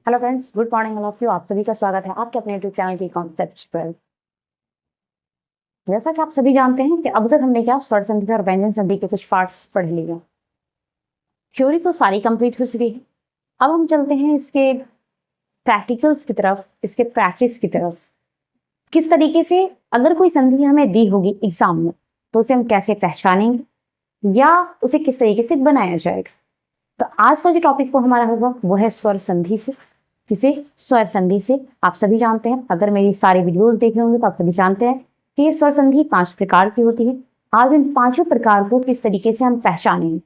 Hello friends, good morning all of you. आप सभी का स्वागत है आपके अपने यूट्यूब चैनल की कॉन्सेप्ट्स पर। जैसा कि आप सभी जानते हैं कि अब तक हमने क्या स्वर संधि और व्यंजन संधि के कुछ पार्ट्स पढ़ लिए। थ्योरी तो सारी कंप्लीट हो चुकी है। अब हम चलते हैं इसके प्रैक्टिकल्स की तरफ, इसके प्रैक्टिस की तरफ। किस तरीके से अगर कोई संधि हमें दी होगी एग्जाम में तो उसे हम कैसे पहचानेंगे या उसे किस तरीके से बनाया जाएगा। तो आज का जो टॉपिक हमारा होगा वो है स्वर संधि से। किसे? स्वर संधि से। आप सभी जानते हैं, अगर मेरी सारे वीडियोस देखे होंगे तो आप सभी जानते हैं कि ये स्वर संधि 5 प्रकार की होती है। आज इन 5 प्रकार को किस तरीके से हम पहचानेंगे,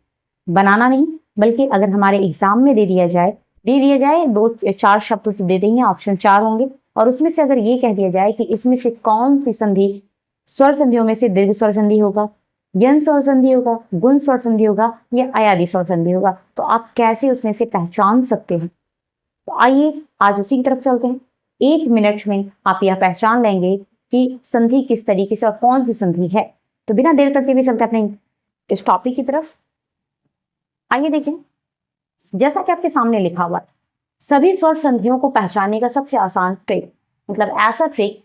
बनाना नहीं बल्कि अगर हमारे एग्जाम में दे दिया जाए 2-4 शब्द तो दे देंगे, ऑप्शन 4 होंगे और उसमें से अगर ये कह दिया जाए कि इसमें से कौन सी संधि स्वर संधियों में से दीर्घ स्वर संधि होगा, व्यंजन स्वर संधि होगा, गुण स्वर संधि होगा या अयादी स्वर संधि होगा, तो आप कैसे उसमें से पहचान सकते हैं। तो आइए आज उसी की तरफ चलते हैं। 1 मिनट में आप यह पहचान लेंगे कि संधि किस तरीके से और कौन सी संधि है। तो बिना देर करते हुए चलते अपने इस टॉपिक की तरफ। आइए देखें, जैसा कि आपके सामने लिखा हुआ है, सभी स्वर संधियों को पहचानने का सबसे आसान ट्रिक, मतलब ऐसा ट्रिक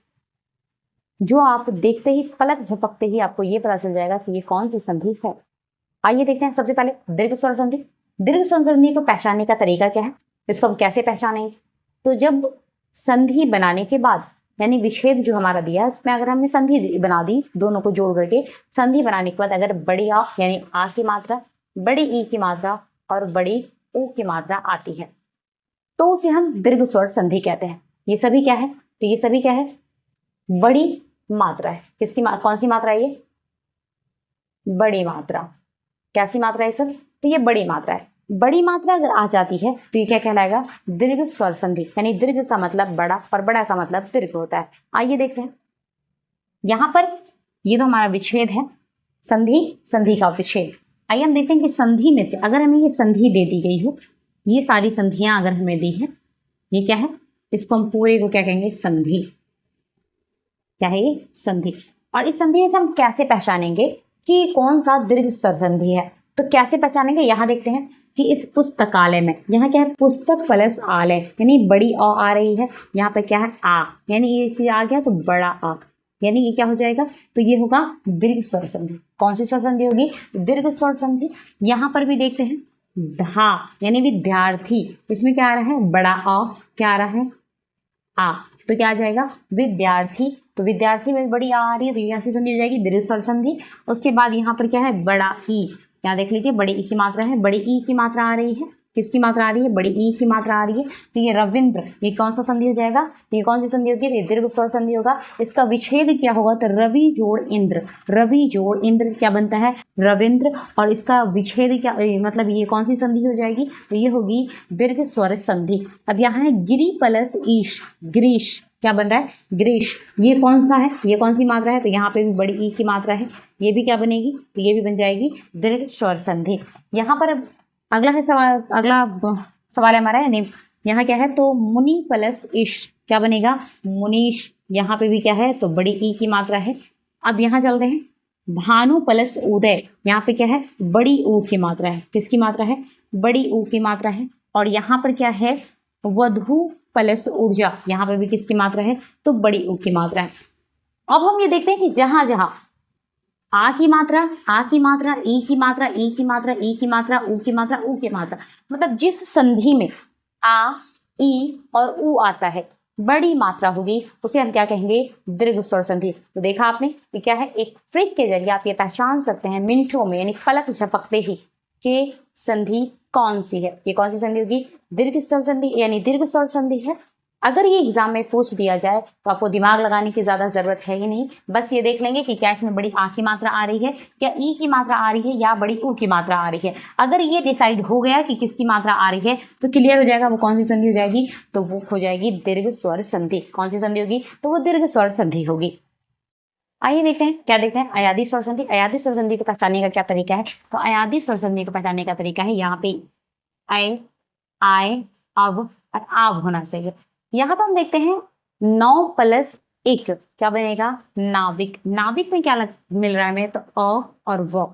जो आप देखते ही, पलक झपकते ही आपको ये पता चल जाएगा कि ये कौन सी संधि है। आइए देखते हैं। सबसे पहले दीर्घ स्वर संधि। दीर्घ स्वर संधि को पहचानने का तरीका क्या है, इसको हम कैसे पहचानेंगे। तो जब संधि बनाने के बाद, यानी विच्छेद जो हमारा दिया है उसमें अगर हमने संधि बना दी, दोनों को जोड़ करके संधि बनाने के बाद अगर बड़ी आ यानी आ की मात्रा, बड़ी ई की मात्रा और बड़ी ऊ की मात्रा आती है तो उसे हम दीर्घ स्वर संधि कहते हैं। ये सभी क्या है? तो ये सभी क्या है? बड़ी मात्रा है। किसकी कौन सी मात्रा है? ये बड़ी मात्रा। कैसी मात्रा है सर? तो ये बड़ी मात्रा है। बड़ी मात्रा अगर आ जाती है तो ये क्या कहलाएगा? दीर्घ स्वर संधि। यानी दीर्घ का मतलब बड़ा और बड़ा का मतलब दीर्घ होता है। आइए देखते हैं। यहां पर ये तो हमारा विच्छेद है, संधि का विच्छेद। आइए हम देखते हैं कि संधि में से अगर हमें ये संधि दे दी गई हो, ये सारी संधियां अगर हमें दी है, ये क्या है? इसको हम पूरे को क्या कहेंगे? संधि। क्या है ये? संधि। और इस संधि से हम कैसे पहचानेंगे कि कौन सा दीर्घ स्वर संधि है? तो कैसे पहचानेंगे? यहाँ देखते हैं कि इस पुस्तकालय में, यहाँ क्या है? पुस्तक प्लस आलय, यानी बड़ी अ आ रही है, यहाँ पे क्या है? आ, यानी ये आ गया तो बड़ा आ, यानी ये क्या हो जाएगा? तो ये होगा दीर्घ स्वर संधि। कौन सी स्वर संधि होगी? दीर्घ स्वर संधि। यहाँ पर भी देखते हैं, धा यानी विद्यार्थी, इसमें क्या आ रहा है? बड़ा अ, क्या आ रहा है? आ, तो क्या आ जाएगा? विद्यार्थी। तो विद्यार्थी में बड़ी आ रही है तो यहाँ से संधि हो जाएगी दीर्घ स्वर संधि। उसके बाद यहाँ पर क्या है? बड़ा ई, यहाँ देख लीजिए बड़ी ई की मात्रा है, बड़ी ई की मात्रा आ रही है। किसकी मात्रा आ रही है? बड़ी ई की मात्रा आ रही है। तो ये रविंद्र, ये कौन सा संधि हो जाएगा? ये कौन सी संधि होगी? ये दीर्घ स्वर संधि होगा। इसका विच्छेद क्या होगा? तो रवि जोड़ इंद्र। रवि जोड़ इंद्र क्या बनता है? रविंद्र। और इसका विच्छेद क्या, मतलब ये कौन सी संधि हो जाएगी? तो ये होगी दीर्घ स्वर संधि। अब यहाँ है गिरी प्लस ईश, गिरीश, क्या बन रहा है? गिरीश। ये कौन सा है? ये कौन सी मात्रा है? तो यहाँ पे भी बड़ी ई की मात्रा है, ये भी क्या बनेगी? तो ये भी बन जाएगी दीर्घ स्वर संधि। यहाँ पर अगला है सवाल, अगला सवाल है हमारा, यानी यहाँ क्या है? तो मुनि प्लस ईश, क्या बनेगा? मुनीश। यहाँ पे भी क्या है? तो बड़ी ई की मात्रा है। अब यहाँ चलते हैं, भानु प्लस उदय, यहाँ पे क्या है? बड़ी ऊ की मात्रा है। किसकी मात्रा है? बड़ी ऊ की मात्रा है। और यहाँ पर क्या है? वधु प्लस ऊर्जा, यहाँ पे भी किसकी मात्रा है? तो बड़ी ऊ की मात्रा है। अब हम ये देखते हैं कि जहां जहां आ की मात्रा, आ की मात्रा, ई की मात्रा, ई की मात्रा, ई की मात्रा, ऊ की मात्रा, ऊ की मात्रा, मतलब जिस संधि में आ, ई और ऊ आता है, बड़ी मात्रा होगी, उसे हम क्या कहेंगे? दीर्घ स्वर संधि। तो देखा आपने कि क्या है? एक ट्रिक के जरिए आप ये पहचान सकते हैं मिनटों में, यानी पलक झपकते ही, कि संधि कौन सी है। ये कौन सी संधि होगी? दीर्घ स्वर संधि, यानी दीर्घ स्वर संधि है। अगर ये एग्जाम में पूछ दिया जाए तो आपको दिमाग लगाने की ज्यादा जरूरत है ही नहीं, बस ये देख लेंगे कि क्या इसमें बड़ी आ की मात्रा आ रही है, क्या ई की मात्रा आ रही है, या बड़ी ऊ की मात्रा आ रही है। अगर ये डिसाइड हो गया कि किसकी मात्रा आ रही है तो क्लियर हो जाएगा वो कौन सी संधि हो जाएगी? तो वो हो जाएगी दीर्घ स्वर संधि। कौन सी संधि होगी? तो वो दीर्घ स्वर संधि होगी। आइए देखते हैं, क्या देखते हैं? अयादी स्वर संधि। अयादी स्वर संधि को पहचानने का क्या तरीका है? तो अयादी स्वर संधि को पहचानने का तरीका है, यहाँ पे आए, आए, अब और आव होना चाहिए। यहाँ पर हम देखते हैं 9 प्लस 1 क्या बनेगा? नाविक। नाविक में क्या मिल रहा है हमें? तो अ और व,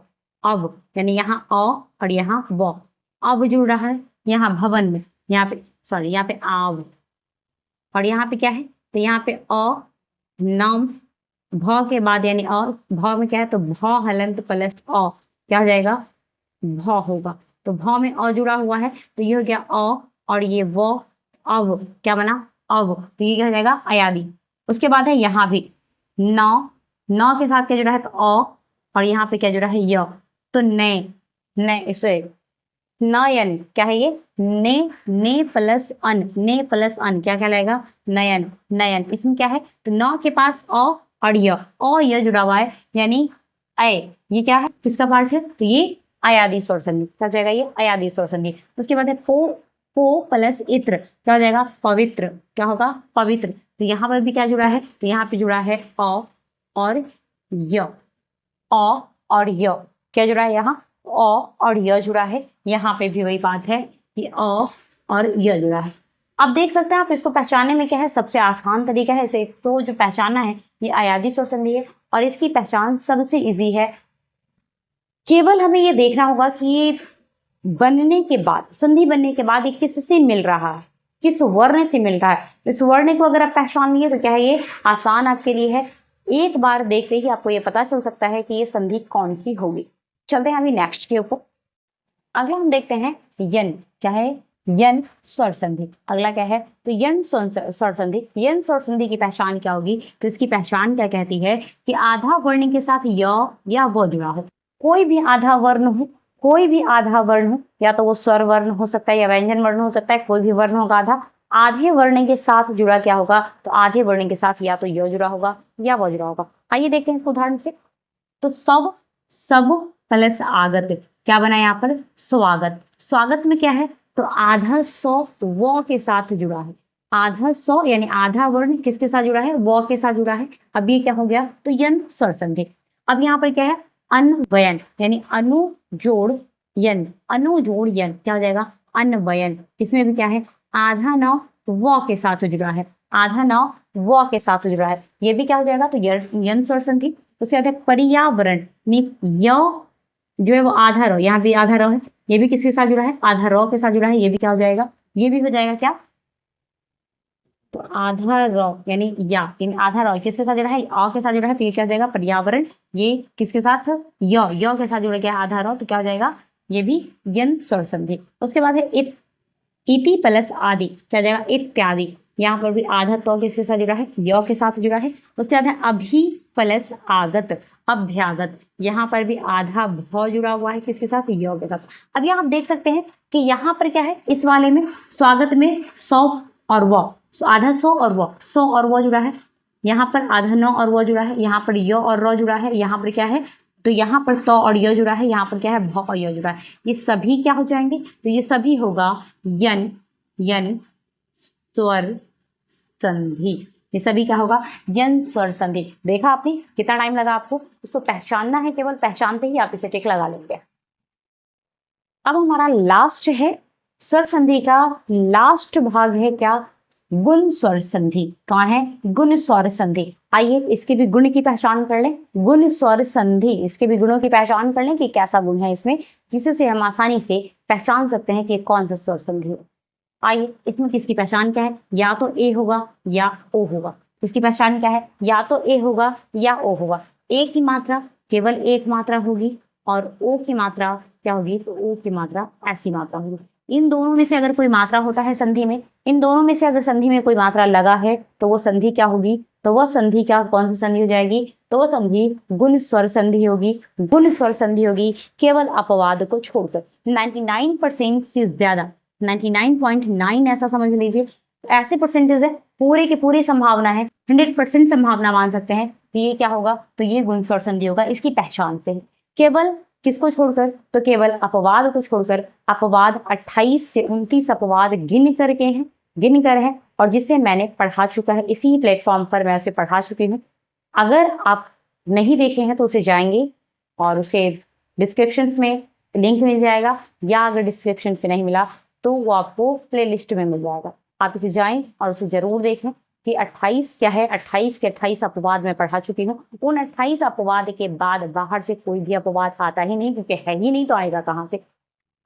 अब, यानी यहाँ अ और यहाँ व, अब जुड़ रहा है। यहाँ भवन में, यहाँ पे सॉरी यहाँ पे आव, और यहाँ पे क्या है, तो यहाँ पे अ नाम भ के बाद यानी और भ में क्या है, तो भ हलंत प्लस अ क्या हो जाएगा, भ होगा। तो भ में अ जुड़ा हुआ है तो ये हो गया अ, और ये व, अव क्या बना, अव, तो ये क्या हो जाएगा, अयादी। उसके बाद है यहाँ भी न, न के साथ क्या जुड़ा है, तो अ, और यहाँ पे क्या जुड़ा है, य, तो ने इसे नयन क्या है ये, ने प्लस अन, ने प्लस अन क्या कहलाएगा, नयन, नयन। इसमें क्या है, तो न के पास अ और य जुड़ा हुआ है यानी अय, ये क्या है, किसका पार्ट है, तो ये अयादी स्वर संधि, क्या हो जाएगा, ये अयादी स्वर संधि। उसके बाद है पो प्लस इत्र क्या हो जाएगा, पवित्र, क्या होगा, पवित्र। तो यहाँ पर भी क्या जुड़ा है, तो यहाँ पे जुड़ा है अ और य, अ और य क्या जुड़ा है, यहाँ अ और य जुड़ा है। यहाँ पे भी वही बात है कि अ और य जुड़ा है। अब देख सकते हैं आप इसको पहचानने में क्या है, सबसे आसान तरीका है इसे तो जो पहचानना है, ये अयादी स्वर संधि है और इसकी पहचान सबसे इजी है। केवल हमें ये देखना होगा कि ये बनने के बाद, संधि बनने के बाद ये किससे मिल रहा है, किस वर्ण से मिल रहा है। इस वर्ण को अगर आप पहचान लिए तो क्या है, ये आसान आपके लिए है। एक बार देखते ही आपको ये पता चल सकता है कि ये संधि कौन सी होगी। चलते हैं अभी नेक्स्ट के ऊपर। अगला हम देखते हैं यन, क्या है, यन स्वर संधि। अगला क्या है, तो यन स्वर संधि। यन स्वर संधि की पहचान क्या होगी, तो इसकी पहचान क्या कहती है कि आधा वर्ण के साथ य या व जुड़ा हो, कोई भी आधा वर्ण हो, कोई भी आधा वर्ण हो, या तो वो स्वर वर्ण हो सकता है या व्यंजन वर्ण हो सकता है, कोई भी वर्ण होगा आधा, आधे वर्ण के साथ जुड़ा क्या होगा, तो आधे वर्ण के साथ या तो य जुड़ा होगा या व जुड़ा होगा। आइए देखते हैं इसको उदाहरण से। तो सब प्लस आगत क्या बना यहाँ पर, स्वागत। स्वागत में क्या है, तो आधा सौ व के साथ जुड़ा है, आधा सौ यानी आधा वर्ण किसके साथ जुड़ा है, व के साथ जुड़ा है। अब ये क्या हो गया, तो यन स्वर संधि। अब यहाँ पर क्या है, अन्वयन यानी अनु जोड़ यन, अनु जोड़ यन क्या हो जाएगा, अन्वयन। इसमें भी क्या है, आधा न व के साथ जुड़ा है, आधा न व के साथ जुड़ा है, ये भी क्या हो जाएगा, तो यन स्वर संधि। उसके बाद है पर्यावरण, य जो है वो आधा रो, यहाँ भी आधा रो है, ये भी किसके साथ जुड़ा है, आधा रो के साथ जुड़ा है, ये भी क्या हो जाएगा, ये भी हो जाएगा क्या, तो आधा रो यानी यानी आधा रो किसके साथ जुड़ा है, अ के साथ जुड़ा है, तो ये क्या हो जाएगा, पर्यावरण। ये किसके साथ, य के साथ जुड़ा गया आधा रो, तो क्या हो जाएगा, ये भी यन स्वर संधि। उसके बाद है इति प्लस आदि क्या हो जाएगा, इत्यादि। यहाँ पर भी आधा तो किसके साथ जुड़ा है, य के साथ जुड़ा है। उसके बाद है अभि प्लस आगत, अभ्यागत। यहाँ पर भी आधा भ जुड़ा हुआ है किसके साथ, य के साथ। अब यहाँ आप देख सकते हैं कि यहाँ पर क्या है, इस वाले में स्वागत में सौ और व, आधा सौ और व, सौ और व जुड़ा है, यहाँ पर आधा नौ और व जुड़ा है, यहाँ पर य और र जुड़ा है, यहाँ पर क्या है, तो यहाँ पर तो और य जुड़ा है, यहाँ पर क्या है, भ और य जुड़ा है। ये सभी क्या हो जाएंगे, तो ये सभी होगा यन, यन स्वर संधि। ये सभी क्या होगा, यन स्वर संधि। देखा आपने कितना टाइम लगा आपको, इसको पहचानना है, केवल पहचानते ही आप इसे टिक लगा लेंगे। अब हमारा लास्ट है स्वर संधि का लास्ट भाग है क्या, गुण स्वर संधि। कौन है, गुण स्वर संधि। आइए इसके भी गुण की पहचान कर लें, गुण स्वर संधि, इसके भी गुणों की पहचान कर लें कि कैसा गुण है इसमें, जिससे हम आसानी से पहचान सकते हैं कि कौन सा स्वर संधि है। आइए इसमें किसकी पहचान क्या है, या तो ए होगा या ओ होगा। इसकी पहचान क्या है, या तो ए होगा या ओ होगा। ए की मात्रा केवल एक मात्रा होगी और ओ की मात्रा क्या होगी, तो ओ की मात्रा ऐसी मात्रा होगी। इन दोनों में से अगर कोई मात्रा होता है संधि में, इन दोनों में से अगर संधि में कोई मात्रा लगा है तो वो संधि क्या होगी, तो वह संधि क्या, कौन सी संधि हो जाएगी, तो वह संधि गुण स्वर संधि होगी। गुण स्वर संधि होगी केवल अपवाद को छोड़कर। 99% से ज्यादा, 99.9 ऐसा समझ लीजिए, ऐसे परसेंटेज है, पूरे की पूरी संभावना है, 100% संभावना मान सकते हैं कि ये क्या होगा, तो ये गुण स्वर संधि होगा। इसकी पहचान से केवल किसको छोड़कर, तो केवल अपवाद को छोड़कर। अपवाद 28 से 29 अपवाद गिन करके हैं, गिन कर है, और जिसे मैंने पढ़ा चुका है, इसी प्लेटफॉर्म पर मैं उसे पढ़ा चुकी हूँ। अगर आप नहीं देखे हैं तो उसे जाएंगे और उसे डिस्क्रिप्शन में लिंक मिल जाएगा, या अगर डिस्क्रिप्शन पे नहीं मिला तो वो आपको प्लेलिस्ट में मिल जाएगा। आप इसे जाएं और उसे जरूर देखें कि 28 क्या है, 28 के 28 अपवाद मैं पढ़ा चुकी हूँ। उन 28 अपवाद के बाद बाहर से कोई भी अपवाद आता ही नहीं, क्योंकि है ही नहीं तो आएगा कहाँ से।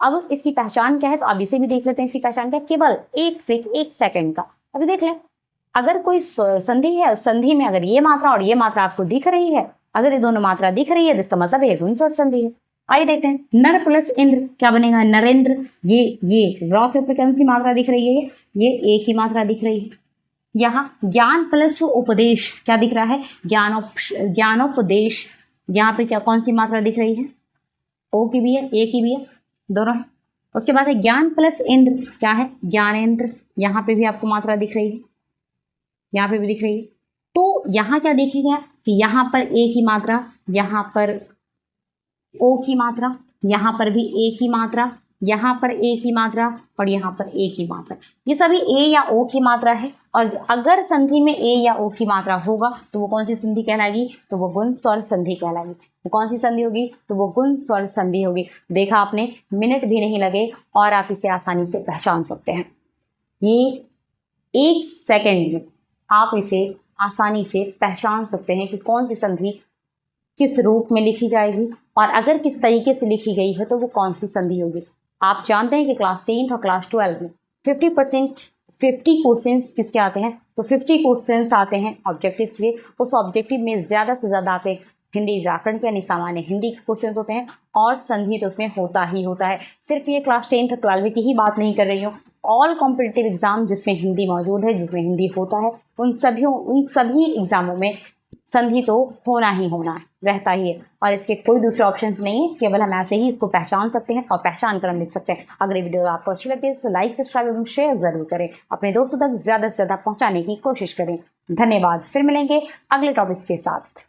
अब इसकी पहचान क्या है, तो अब इसे भी देख लेते हैं। इसकी पहचान क्या है, केवल एक ट्रिक, एक सेकंड का। अभी देख लें, अगर कोई संधि है, संधि में अगर ये मात्रा और ये मात्रा आपको दिख रही है, अगर ये दोनों मात्रा दिख रही है तो इसका मतलब ये गुण स्वर संधि है। आइए देखते हैं, नर प्लस इंद्र क्या बनेगा, नरेंद्र। ये रॉ के ऊपर कौन सी मात्रा दिख रही है, ये एक ही मात्रा दिख रही है। यहाँ ज्ञान प्लस उपदेश क्या दिख रहा है, ज्ञानोपदेश। यहाँ पे क्या कौन सी मात्रा दिख रही है, ओ की भी है, ए की भी है, दोनों है। उसके बाद है ज्ञान प्लस इंद्र क्या है, ज्ञानेंद्र। यहाँ पे भी आपको मात्रा दिख रही है, यहाँ पे भी दिख रही है। तो यहाँ क्या देखेगा कि यहाँ पर ए की मात्रा, यहाँ पर ओ की मात्रा, यहाँ पर भी ए की मात्रा, यहाँ पर ए की मात्रा और यहाँ पर ए की मात्रा, ये सभी ए या ओ की मात्रा है। और अगर संधि में ए या ओ की मात्रा होगा तो वो कौन सी संधि कहलाएगी, तो वो गुण स्वर संधि कहलाएगी। वो कौन सी संधि होगी, तो वो गुण स्वर संधि होगी। देखा आपने, मिनट भी नहीं लगे और आप इसे आसानी से पहचान सकते हैं। ये एक सेकेंड में आप इसे आसानी से पहचान सकते हैं कि कौन सी संधि किस रूप में लिखी जाएगी और अगर किस तरीके से लिखी गई है तो वो कौन सी संधि होगी। आप जानते हैं कि क्लास 10 और क्लास 12 में 50 क्वेश्चंस किसके आते हैं, तो 50 क्वेश्चंस आते हैं ऑब्जेक्टिव के। उस ऑब्जेक्टिव में ज़्यादा से ज़्यादा आते हैं हिंदी व्याकरण के, यानी सामान्य हिंदी के क्वेश्चन होते हैं और संधि तो उसमें होता ही होता है। सिर्फ ये क्लास 10 और 12 की ही बात नहीं कर रही हूँ, ऑल कॉम्पिटिटिव एग्जाम जिसमें हिंदी मौजूद है, जिसमें हिंदी होता है, उन सभी एग्जामों में संधि तो होना ही होना है, रहता ही है। और इसके कोई दूसरे ऑप्शंस नहीं है, केवल हम ऐसे ही इसको पहचान सकते हैं और पहचान कर हम लिख सकते हैं। अगर ये वीडियो आपको अच्छी लगती है तो लाइक, सब्सक्राइब एवं शेयर जरूर करें, अपने दोस्तों तक ज़्यादा से ज़्यादा पहुंचाने की कोशिश करें। धन्यवाद। फिर मिलेंगे अगले टॉपिक्स के साथ।